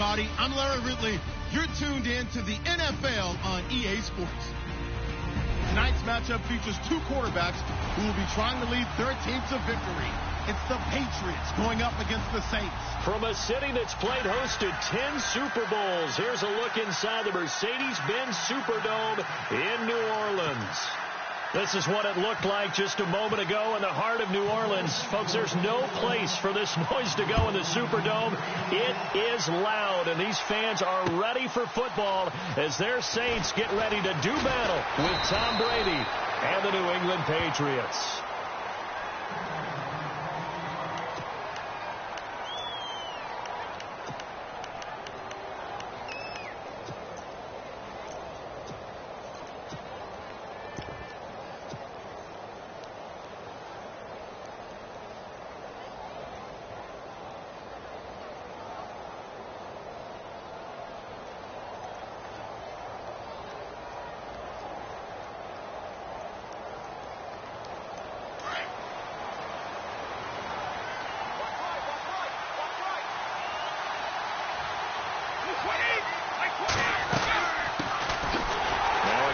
everybody. I'm Larry Ridley. You're tuned in to the NFL on EA Sports. Tonight's matchup features two quarterbacks who will be trying to lead their teams to victory. It's the Patriots going up against the Saints. From a city that's played host to 10 Super Bowls, here's a look inside the Mercedes-Benz Superdome in New Orleans. This is what it looked like just a moment ago in the heart of New Orleans. Folks, there's no place for this noise to go in the Superdome. It is loud, and these fans are ready for football as their Saints get ready to do battle with Tom Brady and the New England Patriots.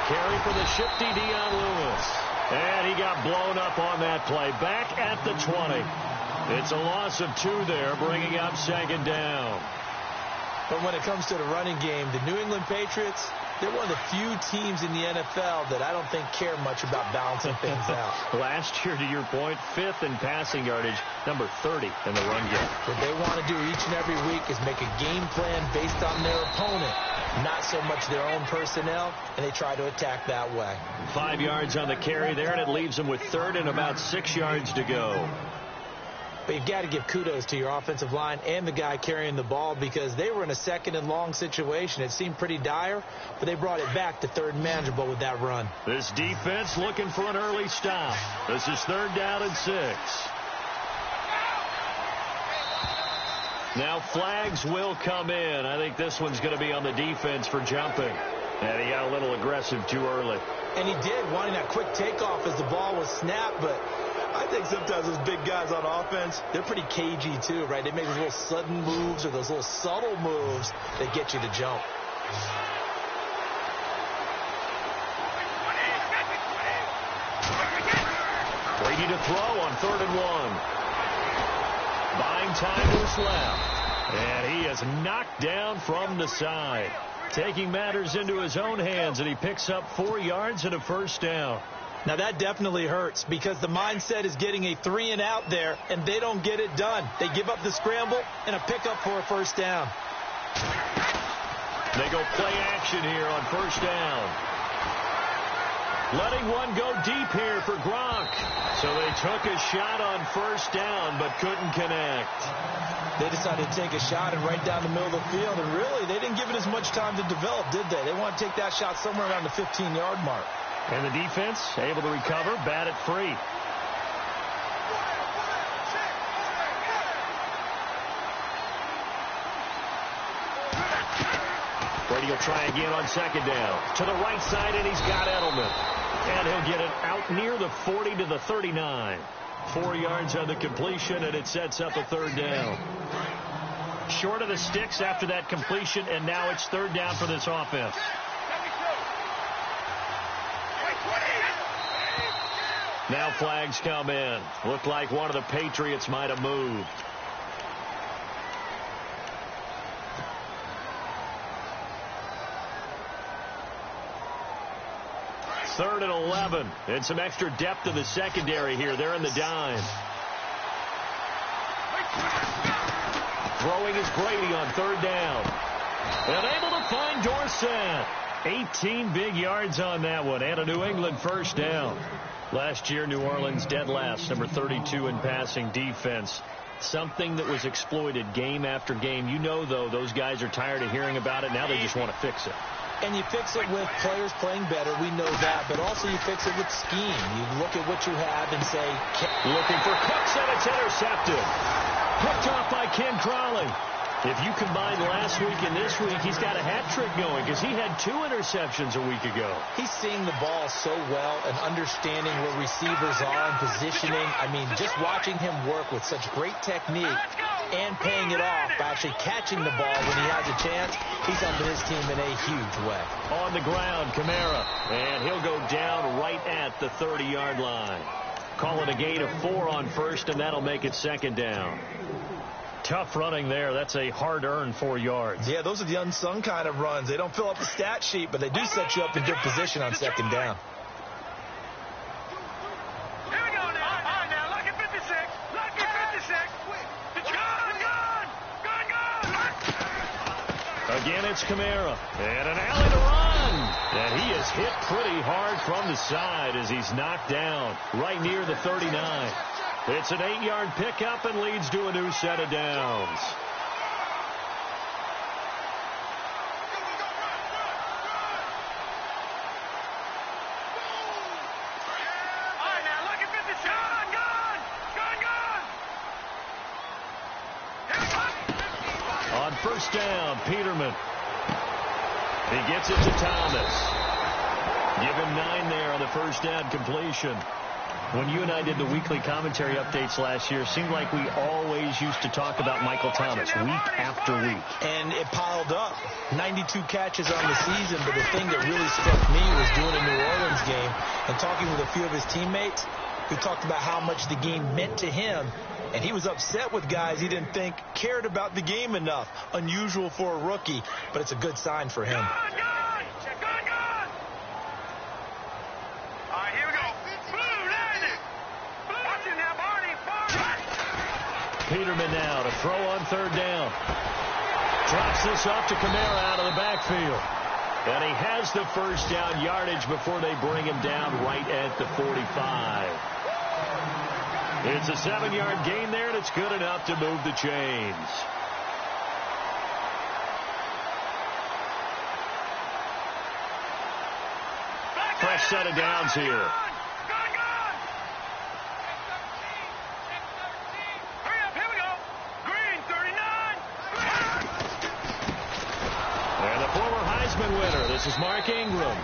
Carry for the shifty Dion Lewis. And he got blown up on that play. Back at the 20. It's a loss of 2 there, bringing up second down. But when it comes to the running game, the New England Patriots, they're one of the few teams in the NFL that I don't think care much about balancing things out. Last year, to your point, 5th in passing yardage, number 30 in the run game. What they want to do each and every week is make a game plan based on their opponent, not so much their own personnel, and they try to attack that way. 5 yards on the carry there, and it leaves them with 3rd and about 6 yards to go. But you've got to give kudos to your offensive line and the guy carrying the ball because they were in a 2nd and long situation. It seemed pretty dire, but they brought it back to 3rd and manageable with that run. This defense looking for an early stop. This is 3rd down and 6. Now flags will come in. I think this one's going to be on the defense for jumping. And he got a little aggressive too early. And he did, wanting that quick takeoff as the ball was snapped, but I think sometimes those big guys on offense, they're pretty cagey too, right? They make those little sudden moves or those little subtle moves that get you to jump. Brady to throw on 3rd and 1. Buying time to his left. And he is knocked down from the side. Taking matters into his own hands, and he picks up 4 yards and a 1st down. Now that definitely hurts because the mindset is getting a 3 and out there, and they don't get it done. They give up the scramble and a pickup for a 1st down. They go play action here on 1st down. Letting one go deep here for Gronk. So they took a shot on 1st down but couldn't connect. They decided to take a shot and right down the middle of the field, and really they didn't give it as much time to develop, did they? They want to take that shot somewhere around the 15-yard mark. And the defense able to recover, bat it free. Brady will try again on 2nd down. To the right side, and he's got Edelman. And he'll get it out near the 40 to the 39. 4 yards on the completion, and it sets up a 3rd down. Short of the sticks after that completion, and now it's 3rd down for this offense. Now flags come in. Looked like one of the Patriots might have moved. Third and 11. And some extra depth in the secondary here. They're in the dime. Throwing is Brady on 3rd down. And able to find Dorsett. 18 big yards on that one. And a New England 1st down. Last year, New Orleans dead last, number 32 in passing defense. Something that was exploited game after game. You know, though, those guys are tired of hearing about it. Now they just want to fix it. And you fix it with players playing better. We know that. But also you fix it with scheme. You look at what you have and say... Looking for Cooks, and it's intercepted. Picked off by Ken Crawley. If you combine last week and this week, he's got a hat trick going because he had 2 interceptions a week ago. He's seeing the ball so well and understanding where receivers are and positioning. I mean, just watching him work with such great technique, and paying it off by actually catching the ball when he has a chance. He's helping his team in a huge way. On the ground, Kamara, and he'll go down right at the 30-yard line. Call it a gain of 4 on first, and that'll make it second down. Tough running there. That's a hard-earned 4 yards. Yeah, those are the unsung kind of runs. They don't fill up the stat sheet, but they do set you up in good position on second down. Here we go now. All right, now, lucky 56. Lucky 56. It's gone. Again, it's Kamara. And an alley to run. And he is hit pretty hard from the side as he's knocked down right near the 39. It's an 8-yard pickup and leads to a new set of downs. All right, now, lucky 56. Gone. On first down, Peterman. He gets it to Thomas. Give him 9 there on the first down completion. When you and I did the weekly commentary updates last year, it seemed like we always used to talk about Michael Thomas week after week. And it piled up. 92 catches on the season, but the thing that really struck me was doing a New Orleans game and talking with a few of his teammates who talked about how much the game meant to him. And he was upset with guys he didn't think cared about the game enough. Unusual for a rookie, but it's a good sign for him. Gone. All right, here we go. Blue, landing. Watch it now, Barney. Peterman now to throw on third down. Drops this off to Kamara out of the backfield. And he has the first down yardage before they bring him down right at the 45. It's a 7-yard gain there, and it's good enough to move the chains. Fresh set of downs here. Gone. Hurry up, here we go. Green, 39. And the former Heisman winner, this is Mark Ingram.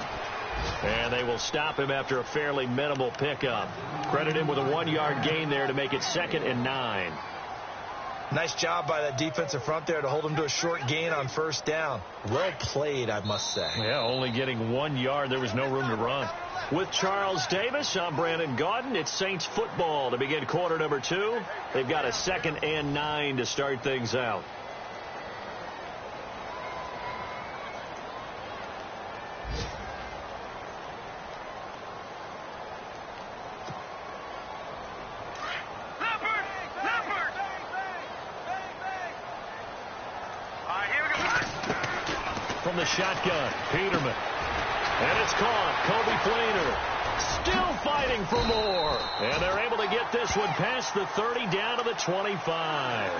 And they will stop him after a fairly minimal pickup. Credit him with a 1-yard gain there to make it 2nd and 9. Nice job by that defensive front there to hold him to a short gain on first down. Well played, I must say. Yeah, only getting 1 yard. There was no room to run. With Charles Davis, I'm Brandon Gaudin. It's Saints football to begin quarter number 2. They've got a 2nd and 9 to start things out. From the shotgun, Peterman. And it's caught. Kobe Fleener still fighting for more. And they're able to get this one past the 30 down to the 25.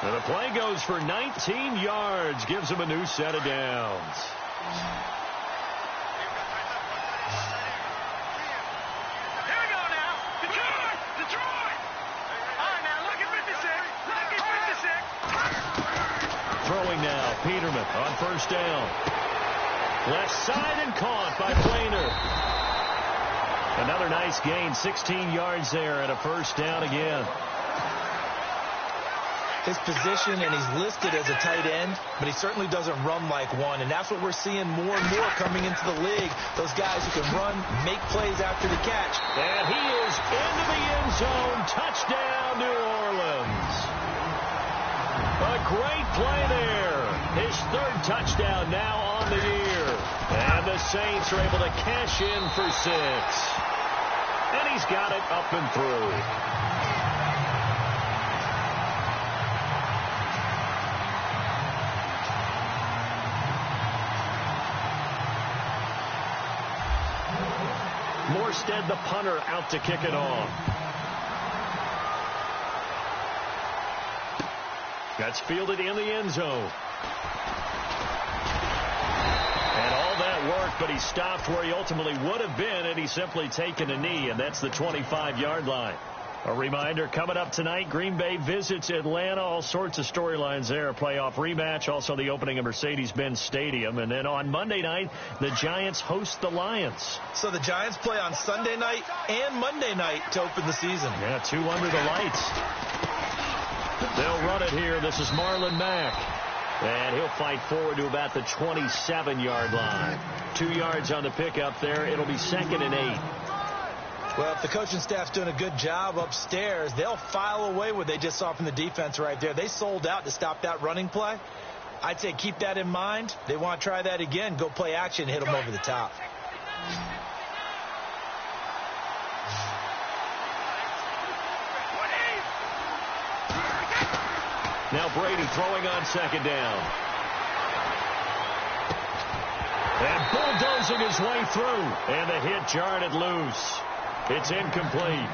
And the play goes for 19 yards. Gives them a new set of downs. Here we go now. Detroit. All right, now, look at 56. Throwing now, Peterman on first down. Left side and caught by Fleener. Another nice gain, 16 yards there and a first down again. His position, and he's listed as a tight end, but he certainly doesn't run like one, and that's what we're seeing more and more coming into the league. Those guys who can run, make plays after the catch. And he is into the end zone. Touchdown, New Orleans. A great play there. His 3rd touchdown now on the year. And the Saints are able to cash in for 6. And he's got it up and through. Morstead, the punter, out to kick it off. That's fielded in the end zone. And all that work, but he stopped where he ultimately would have been, and he's simply taken a knee, and that's the 25-yard line. A reminder, coming up tonight, Green Bay visits Atlanta. All sorts of storylines there. A playoff rematch, also the opening of Mercedes-Benz Stadium. And then on Monday night, the Giants host the Lions. So the Giants play on Sunday night and Monday night to open the season. Yeah, 2 under the lights. They'll run it here. This is Marlon Mack. And he'll fight forward to about the 27-yard line. 2 yards on the pickup there. It'll be 2nd and 8. Well, if the coaching staff's doing a good job upstairs, they'll file away what they just saw from the defense right there. They sold out to stop that running play. I'd say keep that in mind. They want to try that again. Go play action, hit them over the top. Now Brady throwing on 2nd down. And bulldozing his way through. And the hit jarred it loose. It's incomplete.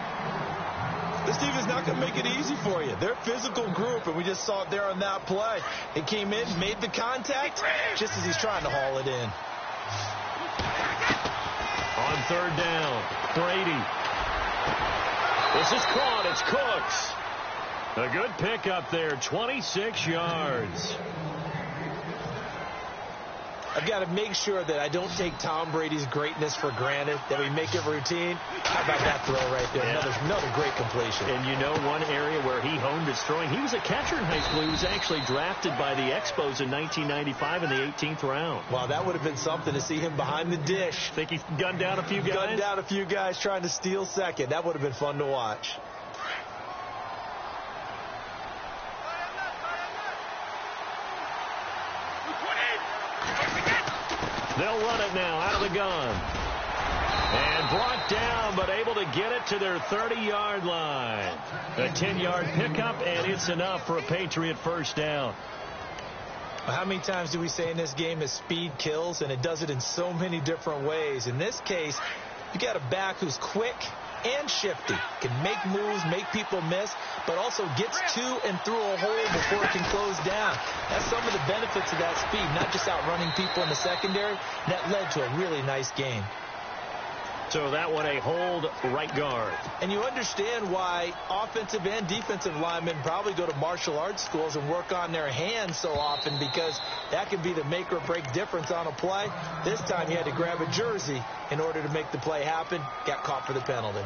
This defense is not going to make it easy for you. They're a physical group, and we just saw it there on that play. It came in, made the contact, just as he's trying to haul it in. On 3rd down, Brady. This is caught. It's Cooks. A good pickup there, 26 yards. I've got to make sure that I don't take Tom Brady's greatness for granted, that we make it routine. How about that throw right there? Yeah. Another great completion. And you know one area where he honed his throwing, he was a catcher in high school. He was actually drafted by the Expos in 1995 in the 18th round. Wow, that would have been something to see him behind the dish. Think he gunned down a few guys? Gunned down a few guys trying to steal second. That would have been fun to watch. They'll run it now out of the gun. And brought down, but able to get it to their 30-yard line. A 10-yard pickup, and it's enough for a Patriot first down. Well, how many times do we say in this game is speed kills, and it does it in so many different ways. In this case, you got a back who's quick and shifty, can make moves, make people miss, but also gets to and through a hole before it can close down. That's some of the benefits of that speed, not just outrunning people in the secondary. That led to a really nice game. So that one a hold right guard. And you understand why offensive and defensive linemen probably go to martial arts schools and work on their hands so often, because that can be the make or break difference on a play. This time he had to grab a jersey in order to make the play happen. Got caught for the penalty.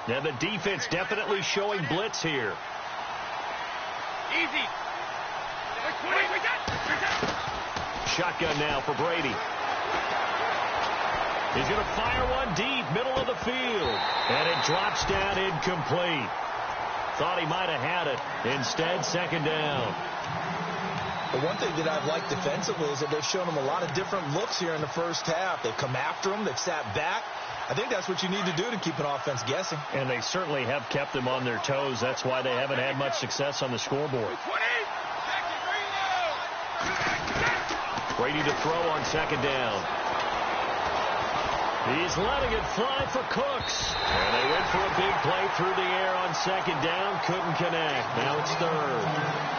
Now the defense definitely showing blitz here. Easy. Shotgun now for Brady. He's going to fire one deep, middle of the field. And it drops down incomplete. Thought he might have had it. Instead, 2nd down. But one thing that I've liked defensively is that they've shown him a lot of different looks here in the first half. They've come after him. They've sat back. I think that's what you need to do to keep an offense guessing. And they certainly have kept them on their toes. That's why they haven't had much success on the scoreboard. Brady to throw on 2nd down. He's letting it fly for Cooks. And they went for a big play through the air on 2nd down. Couldn't connect. Now it's 3rd.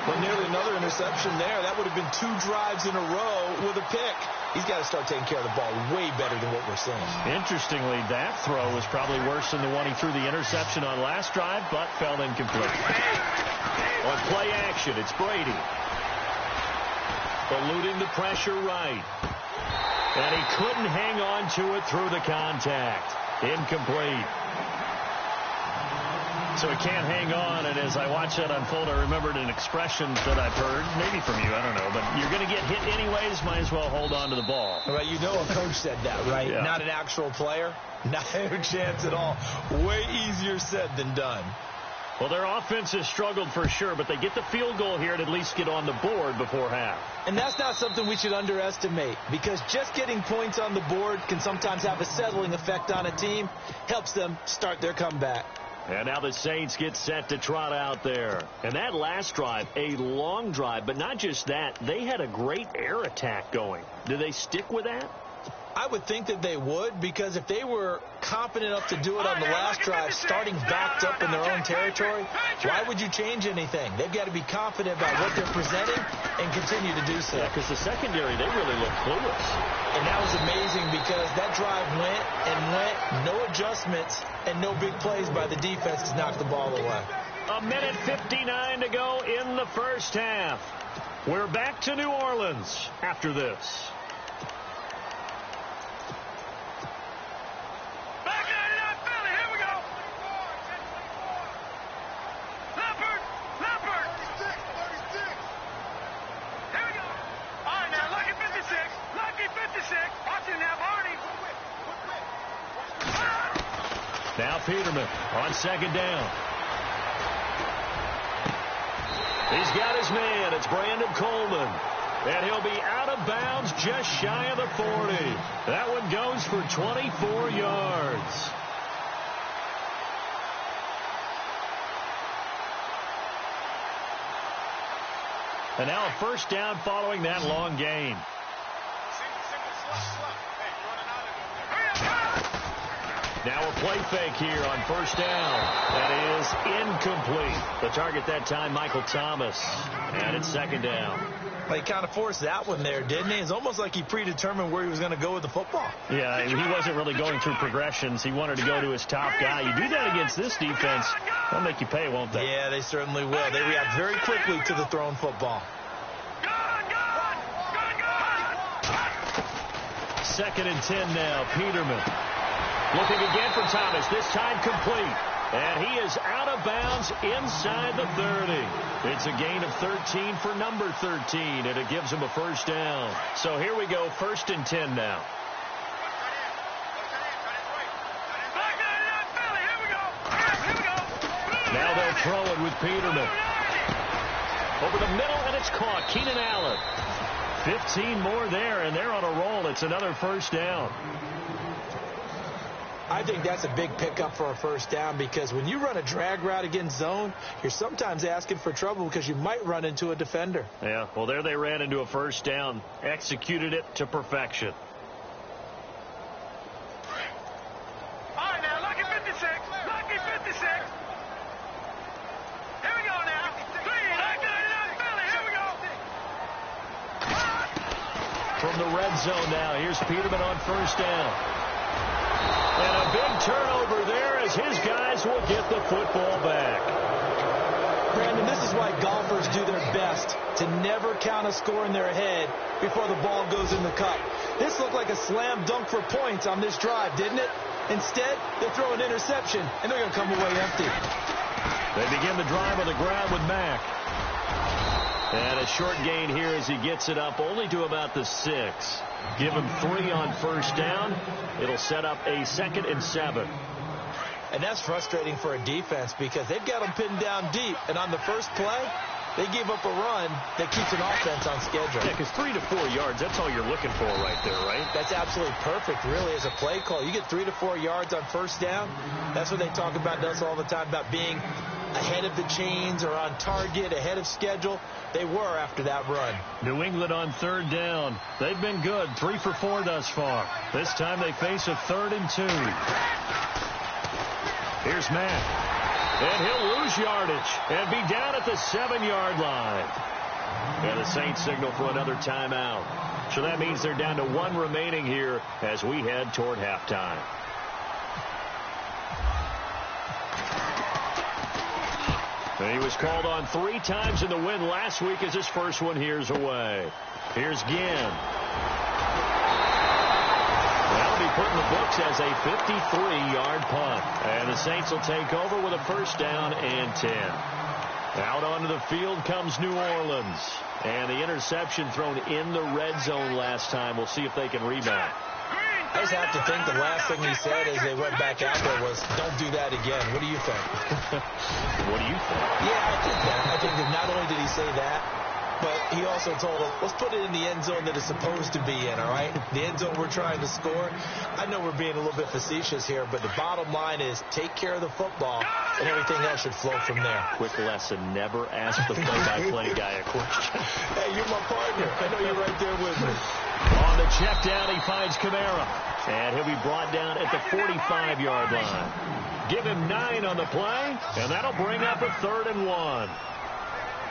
But nearly another interception there. That would have been 2 drives in a row with a pick. He's got to start taking care of the ball way better than what we're seeing. Interestingly, that throw was probably worse than the one he threw the interception on last drive, but fell incomplete. On play action, it's Brady. Eluding the pressure right. And he couldn't hang on to it through the contact. Incomplete. So he can't hang on, and as I watched that unfold, I remembered an expression that I've heard, maybe from you, I don't know, but you're going to get hit anyways, might as well hold on to the ball. Well, you know a coach said that, right? Yeah. Not an actual player. Not a chance at all. Way easier said than done. Well, their offense has struggled for sure, but they get the field goal here and at least get on the board before half. And that's not something we should underestimate, because just getting points on the board can sometimes have a settling effect on a team. Helps them start their comeback. And now the Saints get set to trot out there. And that last drive, a long drive, but not just that. They had a great air attack going. Do they stick with that? I would think that they would, because if they were confident enough to do it on the last drive, starting backed up in their own territory, why would you change anything? They've got to be confident about what they're presenting and continue to do so. Yeah, because the secondary, they really look clueless. And that was amazing, because that drive went and went, no adjustments and no big plays by the defense to knock the ball away. 1:59 to go in the first half. We're back to New Orleans after this. Back it up, Now Peterman on second down. He's got his man. It's Brandon Coleman. And he'll be out of bounds just shy of the 40. That one goes for 24 yards. And now a first down following that long gain. Now a play fake here on first down. That is incomplete. The target that time, Michael Thomas. And it's second down. Well, he kind of forced that one there, didn't he? It's almost like he predetermined where he was going to go with the football. Yeah, he wasn't really going through progressions. He wanted to go to his top guy. You do that against this defense, they'll make you pay, won't they? Yeah, they certainly will. They react very quickly to the thrown football. Second and 10 now. Peterman looking again for Thomas. This time complete. And he is out of bounds inside the 30. It's a gain of 13 for number 13, and it gives him a first down. So here we go, first and 10 now. Now they'll throw it with Peterman. Over the middle, and it's caught. Keenan Allen. 15 more there, and they're on a roll. It's another first down. I think that's a big pickup for a first down because when you run a drag route against zone, you're sometimes asking for trouble because you might run into a defender. Yeah, well, there they ran into a first down, executed it to perfection. All right, now, lucky 56. Lucky 56. Here we go now. Here we go. From the red zone now, here's Peterman on first down. And a big turnover there as his guys will get the football back. Brandon, this is why golfers do their best to never count a score in their head before the ball goes in the cup. This looked like a slam dunk for points on this drive, didn't it? Instead, they throw an interception, and they're going to come away empty. They begin the drive on the ground with Mack. And a short gain here as he gets it up only to about the 6. Give him 3 on first down. It'll set up a 2nd and 7. And that's frustrating for a defense because they've got them pinned down deep. And on the first play, they give up a run that keeps an offense on schedule. Yeah, because 3 to 4 yards, that's all you're looking for right there, right? That's absolutely perfect, really, as a play call. You get 3 to 4 yards on first down. That's what they talk about us all the time, about being ahead of the chains or on target, ahead of schedule. They were after that run. New England on third down. They've been good, 3 for 4 thus far. This time they face a 3rd and 2. Here's Matt. And he'll lose yardage and be down at the 7-yard line. And the Saints signal for another timeout. So that means they're down to 1 remaining here as we head toward halftime. And he was called on 3 times in the win last week as his first one here's away. Here's Ginn. That'll be put in the books as a 53-yard punt. And the Saints will take over with a first down and 10. Out onto the field comes New Orleans. And the interception thrown in the red zone last time. We'll see if they can rebound. I just have to think the last thing he said as they went back out there was, don't do that again. What do you think? What do you think? Yeah, I think that. I think that not only did he say that, but he also told them, let's put it in the end zone that it's supposed to be in, all right? The end zone we're trying to score. I know we're being a little bit facetious here, but the bottom line is take care of the football, and everything else should flow from there. Quick lesson, never ask the play-by-play guy a question. Hey, you're my partner. I know you're right there with me. On the check down, he finds Kamara. And he'll be brought down at the 45-yard line. Give him 9 on the play, and that'll bring up a 3rd and 1.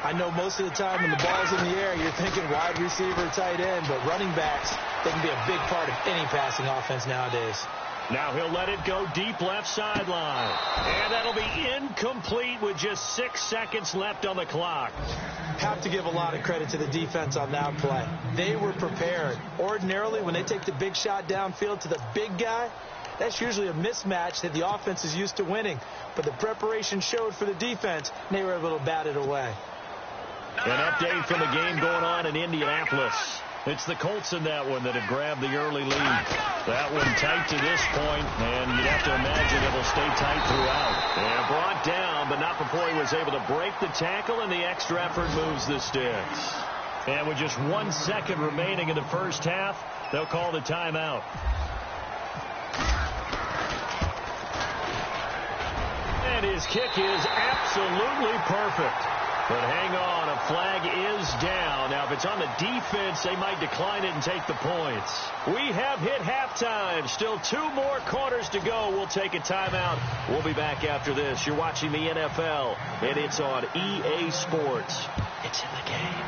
I know most of the time when the ball's in the air, you're thinking wide receiver, tight end, but running backs, they can be a big part of any passing offense nowadays. Now he'll let it go deep left sideline. And that'll be incomplete with just 6 seconds left on the clock. Have to give a lot of credit to the defense on that play. They were prepared. Ordinarily, when they take the big shot downfield to the big guy, that's usually a mismatch that the offense is used to winning. But the preparation showed for the defense, and they were able to bat it away. An update from the game going on in Indianapolis. It's the Colts in that one that have grabbed the early lead. That one tight to this point, and you'd have to imagine it'll stay tight throughout. And brought down, but not before he was able to break the tackle, and the extra effort moves the sticks. And with just 1 second remaining in the first half, they'll call the timeout. And his kick is absolutely perfect. But hang on, a flag is down. Now, if it's on the defense, they might decline it and take the points. We have hit halftime. Still 2 more quarters to go. We'll take a timeout. We'll be back after this. You're watching the NFL, and it's on EA Sports. It's in the game.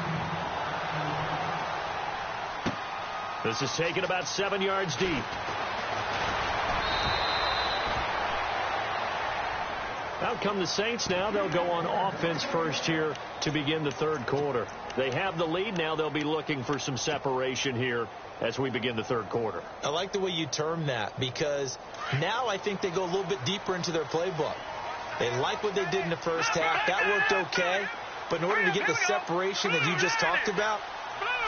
This is taken about 7 yards deep. Out come the Saints now. They'll go on offense first here to begin the third quarter. They have the lead now. They'll be looking for some separation here as we begin the third quarter. I like the way you term that, because now I think they go a little bit deeper into their playbook. They like what they did in the first half. That worked okay. But in order to get the separation that you just talked about,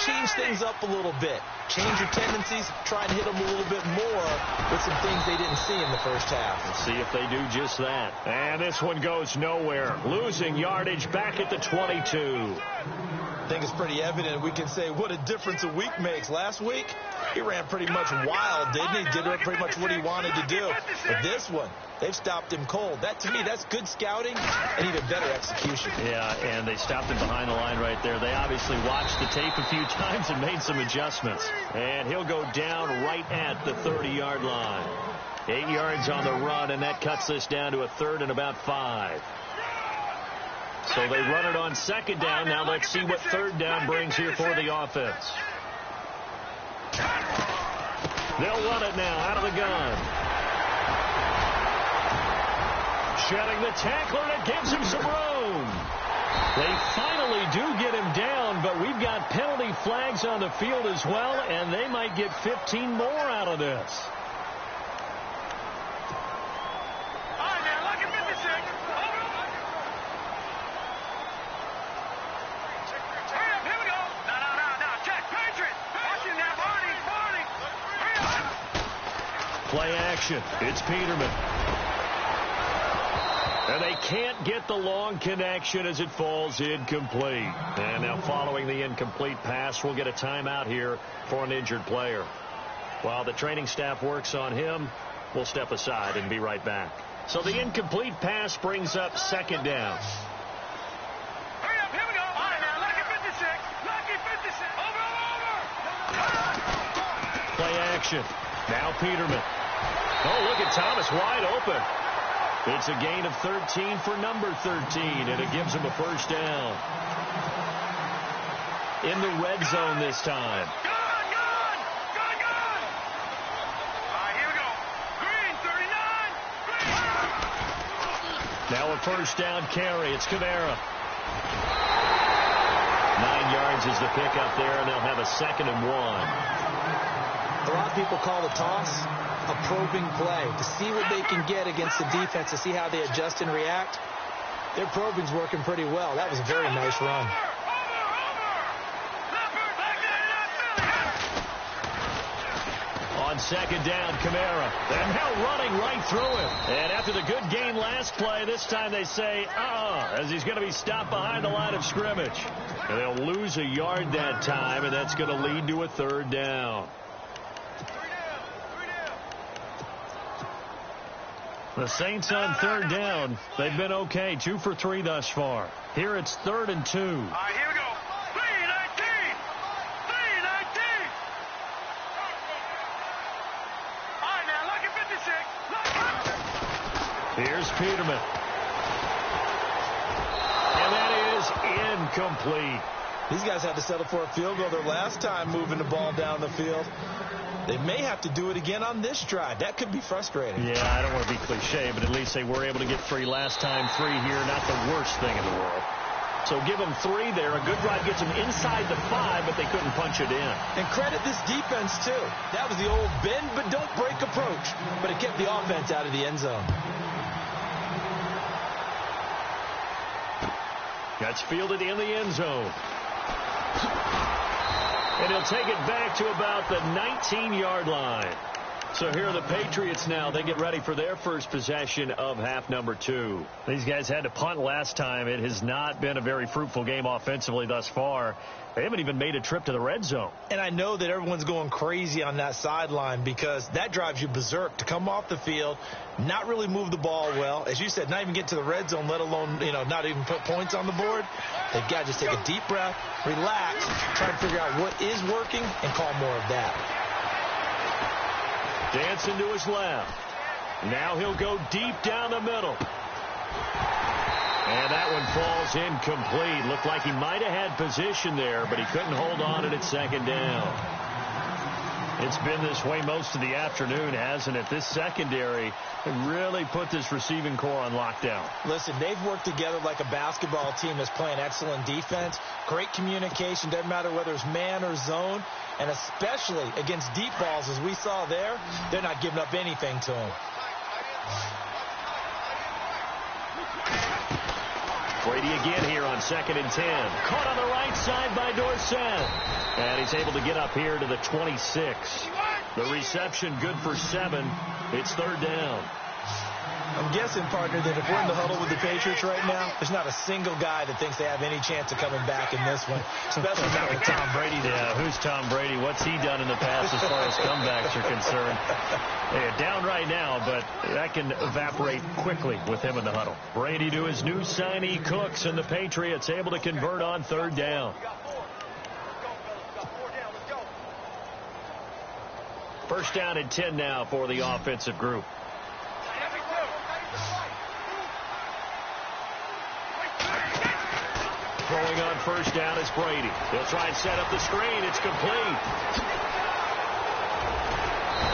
change things up a little bit. Change your tendencies. Try and hit them a little bit more with some things they didn't see in the first half. Let's see if they do just that. And this one goes nowhere. Losing yardage back at the 22. I think it's pretty evident. We can say what a difference a week makes. Last week, he ran pretty much wild, didn't he? Did pretty much what he wanted to do. But this one, they've stopped him cold. That, to me, that's good scouting and even better execution. Yeah, and they stopped him behind the line right there. They obviously watched the tape a few times and made some adjustments. And he'll go down right at the 30-yard line. 8 yards on the run, and that cuts this down to a 3rd and about 5. So they run it on 2nd down. Now let's see what 3rd down brings here for the offense. They'll run it now out of the gun. Shedding the tackler, and it gives him some room. They finally do get him down, but we've got penalty flags on the field as well, and they might get 15 more out of this. Play action. It's Peterman. And they can't get the long connection as it falls incomplete. And now following the incomplete pass, we'll get a timeout here for an injured player. While the training staff works on him, we'll step aside and be right back. So the incomplete pass brings up 2nd down. Hurry up, here we go. All right, now, lucky 56. Lucky 56. Over. Play action. Now Peterman. Oh, look at Thomas wide open. It's a gain of 13 for number 13, and it gives him a 1st down. In the red zone this time. Gone. All right, here we go. Green, 39. Now a 1st down carry. It's Kamara. 9 yards is the pickup there, and they'll have a 2nd and 1. A lot of people call the toss a probing play to see what they can get against the defense, to see how they adjust and react. Their probing's working pretty well. That was a very nice run. On 2nd down, Kamara. And now running right through him. And after the good gain last play, this time they say, as he's going to be stopped behind the line of scrimmage. And they'll lose a yard that time, and that's going to lead to a 3rd down. The Saints on 3rd down. They've been okay. 2 for 3 thus far. Here it's 3rd and 2. All right, here we go. 3-19. 3-19. All right, now, lucky 56. Here's Peterman. And that is incomplete. These guys had to settle for a field goal their last time moving the ball down the field. They may have to do it again on this drive. That could be frustrating. Yeah, I don't want to be cliche, but at least they were able to get 3 last time. 3 here, not the worst thing in the world. So give them 3 there. A good drive gets them inside the 5, but they couldn't punch it in. And credit this defense, too. That was the old bend but don't break approach, but it kept the offense out of the end zone. That's fielded in the end zone. And he'll take it back to about the 19-yard line. So here are the Patriots now. They get ready for their first possession of half number 2. These guys had to punt last time. It has not been a very fruitful game offensively thus far. They haven't even made a trip to the red zone. And I know that everyone's going crazy on that sideline because that drives you berserk to come off the field, not really move the ball well. As you said, not even get to the red zone, let alone, not even put points on the board. They've got to just take a deep breath, relax, try to figure out what is working, and call more of that. Dancing to his left. Now he'll go deep down the middle. And that one falls incomplete. Looked like he might have had position there, but he couldn't hold on at second down. It's been this way most of the afternoon, hasn't it? This secondary really put this receiving core on lockdown. Listen, they've worked together like a basketball team that's playing excellent defense. Great communication. Doesn't matter whether it's man or zone. And especially against deep balls, as we saw there, they're not giving up anything to him. Brady again here on 2nd and 10. Caught on the right side by Dorsett. And he's able to get up here to the 26. The reception good for 7. It's 3rd down. I'm guessing, partner, that if we're in the huddle with the Patriots right now, there's not a single guy that thinks they have any chance of coming back in this one, especially not with Tom Brady. Yeah, who's Tom Brady? What's he done in the past as far as comebacks are concerned? They're down right now, but that can evaporate quickly with him in the huddle. Brady to his new signee, Cooks, and the Patriots able to convert on 3rd down. First down and 10 now for the offensive group. Throwing on first down is Brady. He'll try and set up the screen. It's complete.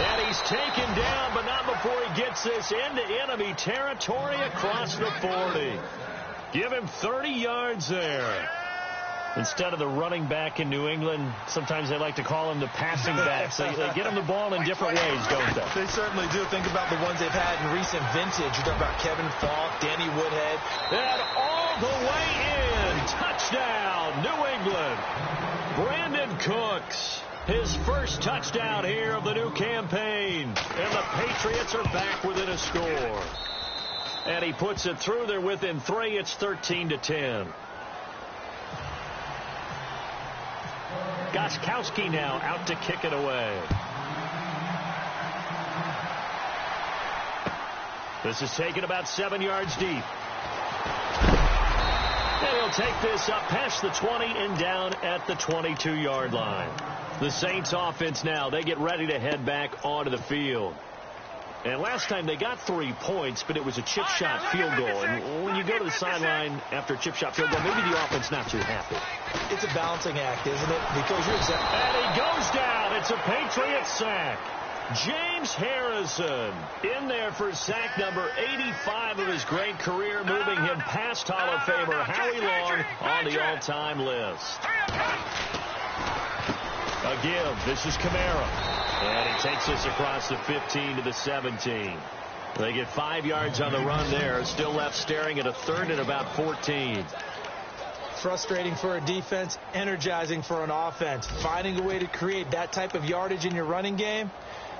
And he's taken down, but not before he gets this into enemy territory across the 40. Give him 30 yards there. Instead of the running back in New England, sometimes they like to call him the passing backs. They get him the ball in different ways, don't they? They certainly do. Think about the ones they've had in recent vintage. You talk about Kevin Falk, Danny Woodhead. And all the way in. Touchdown, New England. Brandon Cooks. His first touchdown here of the new campaign. And the Patriots are back within a score. And he puts it through. They're within 3. It's 13-10. Gostkowski now out to kick it away. This is taken about 7 yards deep. And he'll take this up past the 20 and down at the 22-yard line. The Saints offense now, they get ready to head back onto the field. And last time they got 3 points, but it was a chip shot field goal. And when you go to the sideline after a chip shot field goal, maybe the offense not too happy. It's a balancing act, isn't it? Because you're exactly. And he goes down. It's a Patriot sack. James Harrison in there for sack number 85 of his great career, moving him past Hall of Famer Howie Long on the all-time list. A give. This is Kamara. And he takes us across the 15 to the 17. They get 5 yards on the run there. Still left staring at a 3rd and about 14. Frustrating for a defense, energizing for an offense. Finding a way to create that type of yardage in your running game,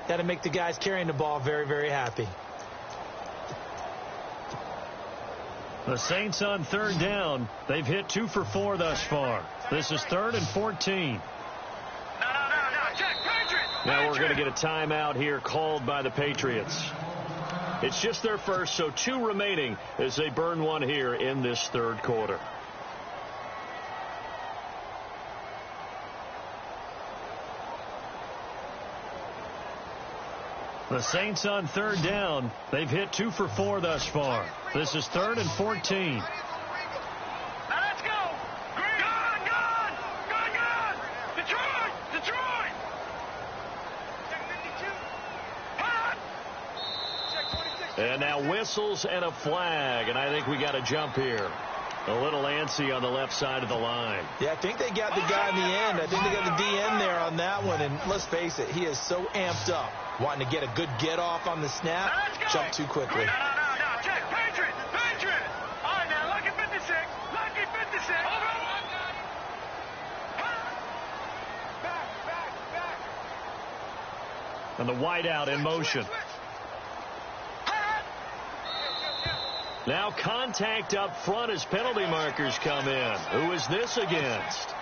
that'll make the guys carrying the ball very, very happy. The Saints on 3rd down. They've hit 2 for 4 thus far. This is 3rd and 14. Now we're going to get a timeout here called by the Patriots. It's just their first, so 2 remaining as they burn one here in this 3rd quarter. The Saints on 3rd down. They've hit 2 for 4 thus far. This is 3rd and 14. And now whistles and a flag, and I think we got a jump here. A little antsy on the left side of the line. Yeah, I think they got the guy in the end. I think they got the DN there on that one, and let's face it, he is so amped up, wanting to get a good get-off on the snap, jump too quickly. Check, Patriot! All right, now, lucky 56, lucky 56. Hold on. Back. And the wideout in motion. Now contact up front as penalty markers come in. Who is this against?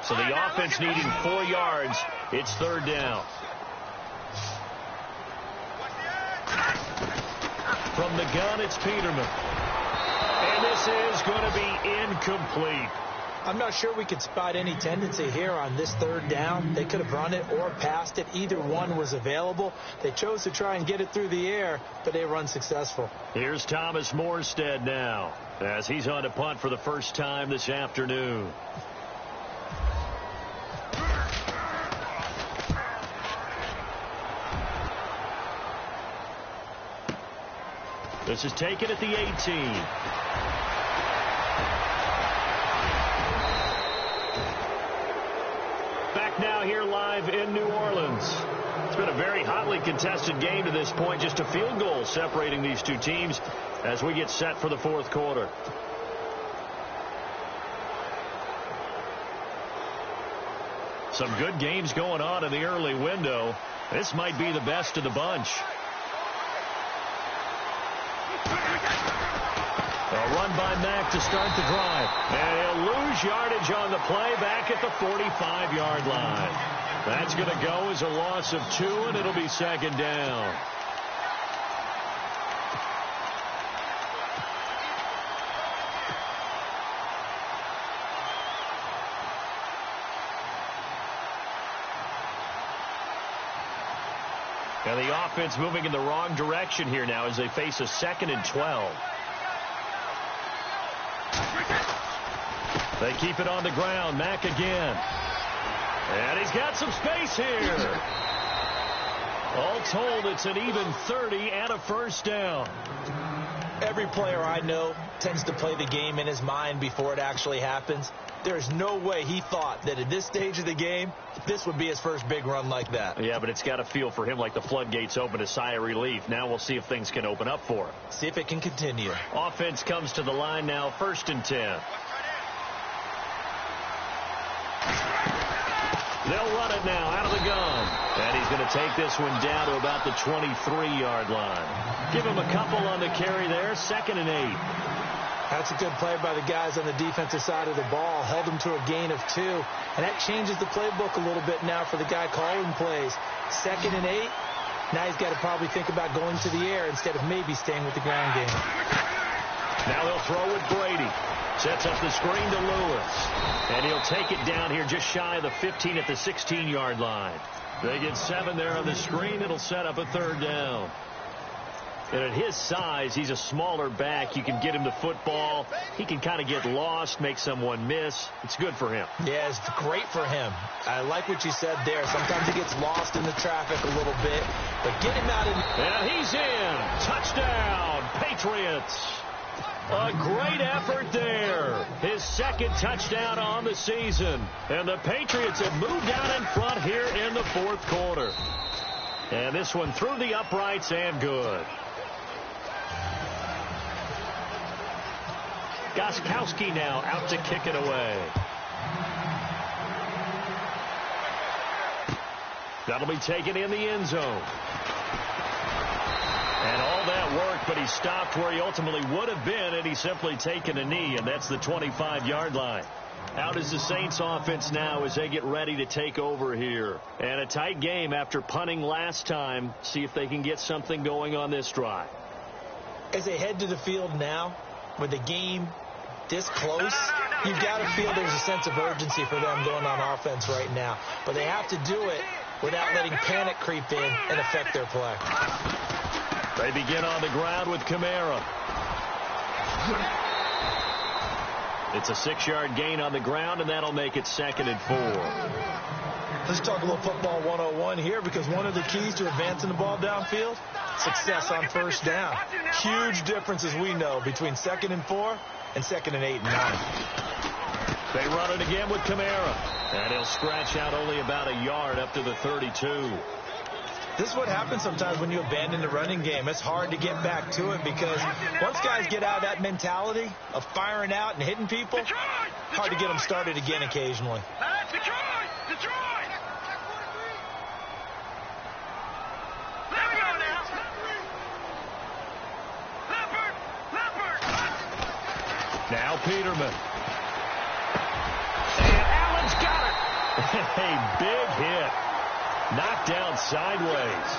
So the offense needing 4 yards. It's third down. From the gun, it's Peterman. And this is going to be incomplete. I'm not sure we could spot any tendency here on this third down. They could have run it or passed it. Either one was available. They chose to try and get it through the air, but they were unsuccessful. Here's Thomas Morstead now as he's on to punt for the first time this afternoon. This is taken at the 18. Back now here live in New Orleans. It's been a very hotly contested game to this point. Just a field goal separating these two teams as we get set for the fourth quarter. Some good games going on in the early window. This might be the best of the bunch. A run by Mack to start the drive. And he'll lose yardage on the play back at the 45-yard line. That's going to go as a loss of 2, and it'll be second down. And the offense moving in the wrong direction here now as they face a 2nd and 12. They keep it on the ground. Mack again. And he's got some space here. All told, it's an even 30 and a first down. Every player I know tends to play the game in his mind before it actually happens. There's no way he thought that at this stage of the game, this would be his first big run like that. Yeah, but it's got to feel for him like the floodgates open, a sigh of relief. Now we'll see if things can open up for him. See if it can continue. Offense comes to the line now, 1st and 10. They'll run it now out of the gun. And he's going to take this one down to about the 23-yard line. Give him a couple on the carry there, 2nd and 8. That's a good play by the guys on the defensive side of the ball. Held them to a gain of 2. And that changes the playbook a little bit now for the guy calling plays. 2nd and 8. Now he's got to probably think about going to the air instead of maybe staying with the ground game. Now they'll throw with Brady. Sets up the screen to Lewis. And he'll take it down here just shy of the 15 at the 16-yard line. They get 7 there on the screen. It'll set up a third down. And at his size, he's a smaller back. You can get him the football. He can kind of get lost, make someone miss. It's good for him. Yeah, it's great for him. I like what you said there. Sometimes he gets lost in the traffic a little bit. But get him out. And he's in. Touchdown, Patriots. A great effort there. His 2nd touchdown on the season. And the Patriots have moved out in front here in the fourth quarter. And this one through the uprights and good. Gostkowski now out to kick it away. That'll be taken in the end zone. And all that work, but he stopped where he ultimately would have been had he simply taken a knee, and that's the 25-yard line. Out is the Saints offense now as they get ready to take over here. And a tight game after punting last time. See if they can get something going on this drive. As they head to the field now, with the game this close, you've got to feel there's a sense of urgency for them going on offense right now. But they have to do it without letting panic creep in and affect their play. They begin on the ground with Kamara. It's a 6-yard gain on the ground, and that'll make it 2nd and 4. Let's talk a little football 101 here, because one of the keys to advancing the ball downfield, success on first down. Huge difference, as we know, between 2nd and 4 and 2nd and 8 and 9. They run it again with Kamara. And he'll scratch out only about a yard up to the 32. This is what happens sometimes when you abandon the running game. It's hard to get back to it because once guys get out of that mentality of firing out and hitting people, hard to get them started again occasionally. Detroit! Now Peterman. And Allen's got it. A big hit. Knocked down sideways.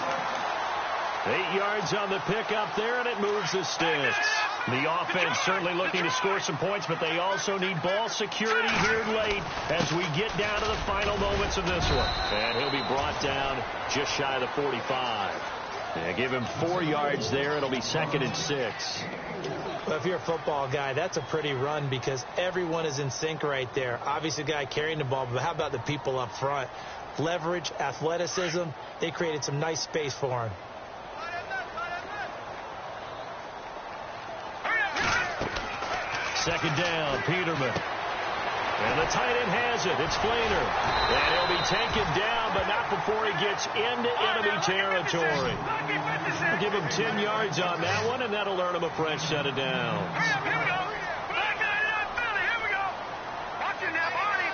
8 yards on the pickup there, and it moves the sticks. The offense certainly looking to score some points, but they also need ball security here late as we get down to the final moments of this one. And he'll be brought down just shy of the 45. Yeah, give him 4 yards there. It'll be 2nd and 6. Well, if you're a football guy, that's a pretty run because everyone is in sync right there. Obviously, the guy carrying the ball, but how about the people up front? Leverage, athleticism, they created some nice space for him. Second down, Peterman. And the tight end has it. It's Flainer. And he'll be taken down, but not before he gets into enemy territory. We'll give him 10 yards on that one, and that'll earn him a fresh set of downs. Here we go. Here we go. Watch it now, Barney.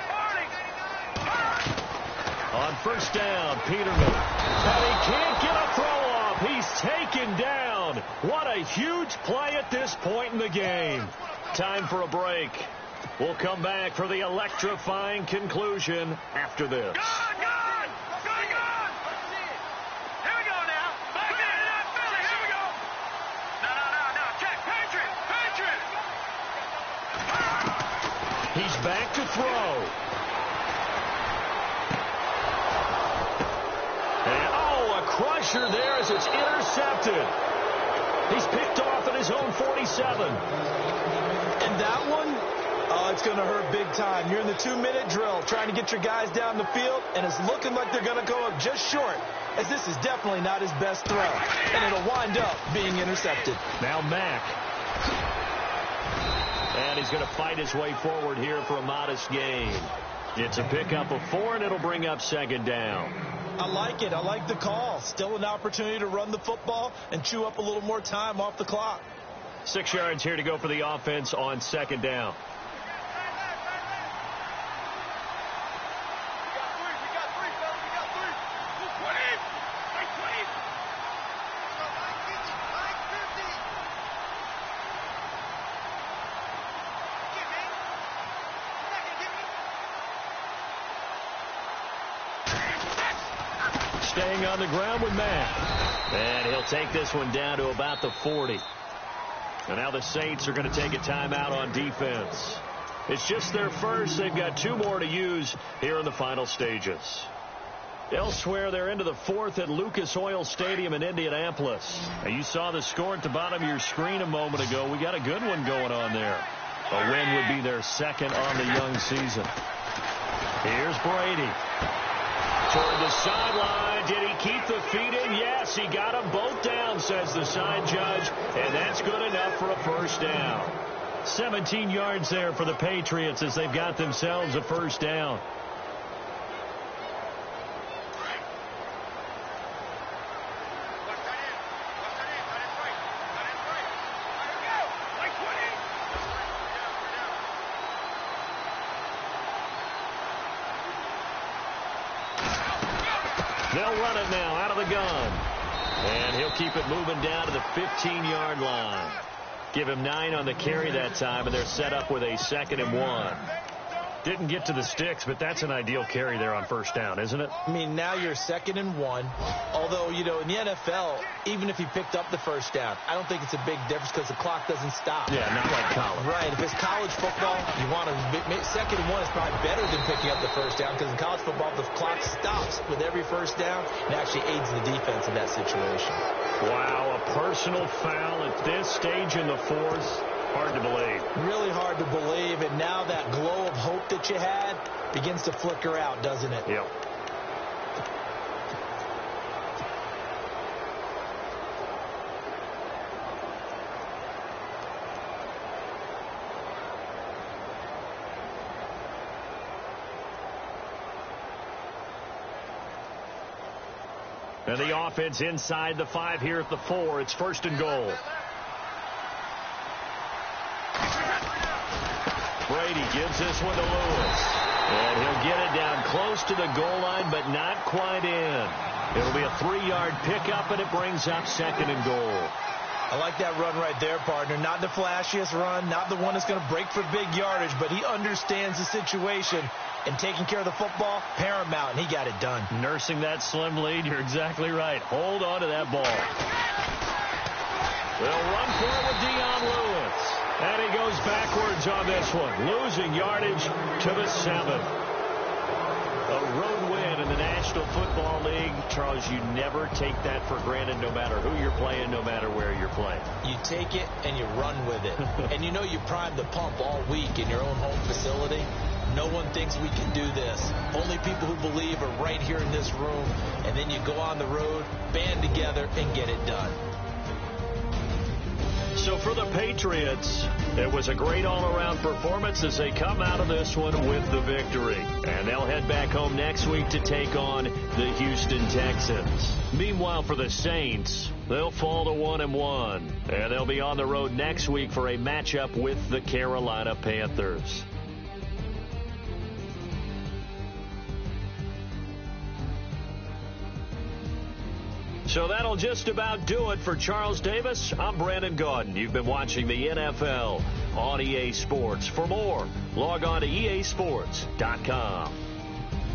On first down, Peterman. And he can't get a throw off. He's taken down. What a huge play at this point in the game. Time for a break. We'll come back for the electrifying conclusion after this. Gone! Here we go now. Back in Philly. Here we go. No. Check. Patriot. He's back to throw. And, a crusher there as it's intercepted. He's picked off at his own 47. And that one, it's going to hurt big time. You're in the 2-minute drill trying to get your guys down the field, and it's looking like they're going to go up just short, as this is definitely not his best throw. And it'll wind up being intercepted. Now Mack. And he's going to fight his way forward here for a modest gain. It's a pickup of 4, and it'll bring up 2nd down. I like it. I like the call. Still an opportunity to run the football and chew up a little more time off the clock. 6 yards here to go for the offense on 2nd down. Staying on the ground with Matt. And he'll take this one down to about the 40. And now the Saints are going to take a timeout on defense. It's just their first. They've got 2 more to use here in the final stages. Elsewhere, they're into the 4th at Lucas Oil Stadium in Indianapolis. Now, you saw the score at the bottom of your screen a moment ago. We got a good one going on there. A win would be their 2nd on the young season. Here's Brady. Toward the sideline. Did he keep the feet in? Yes, he got them both down, says the side judge. And that's good enough for a first down. 17 yards there for the Patriots as they've got themselves a first down. They'll run it now out of the gun. And he'll keep it moving down to the 15-yard line. Give him 9 on the carry that time, and they're set up with a 2nd and 1. Didn't get to the sticks, but that's an ideal carry there on first down, isn't it? I mean, now you're 2nd and 1. Although, you know, in the NFL, even if he picked up the first down, I don't think it's a big difference because the clock doesn't stop. Yeah, not like college. Right. If it's college football, you want to 2nd and 1 is probably better than picking up the first down because in college football, the clock stops with every first down and actually aids the defense in that situation. Wow, a personal foul at this stage in the 4th. Hard to believe. Really hard to believe, and now that glow of hope that you had begins to flicker out, doesn't it? Yep. And the offense inside the 5 here at the 4. It's 1st and goal. Brady gives this one to Lewis. And he'll get it down close to the goal line, but not quite in. It'll be a 3-yard pickup, and it brings up 2nd and goal. I like that run right there, partner. Not the flashiest run, not the one that's going to break for big yardage, but he understands the situation, and taking care of the football, paramount, and he got it done. Nursing that slim lead, you're exactly right. Hold on to that ball. They'll run for it with Dion Lewis. And he goes backwards on this one, losing yardage to the 7. A road win in the National Football League. Charles, you never take that for granted no matter who you're playing, no matter where you're playing. You take it and you run with it. And you know you primed the pump all week in your own home facility. No one thinks we can do this. Only people who believe are right here in this room. And then you go on the road, band together, and get it done. So for the Patriots, it was a great all-around performance as they come out of this one with the victory. And they'll head back home next week to take on the Houston Texans. Meanwhile, for the Saints, they'll fall to 1-1. And they'll be on the road next week for a matchup with the Carolina Panthers. So that'll just about do it for Charles Davis. I'm Brandon Gaudin. You've been watching the NFL on EA Sports. For more, log on to easports.com.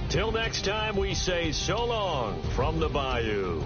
Till next time, we say so long from the Bayou.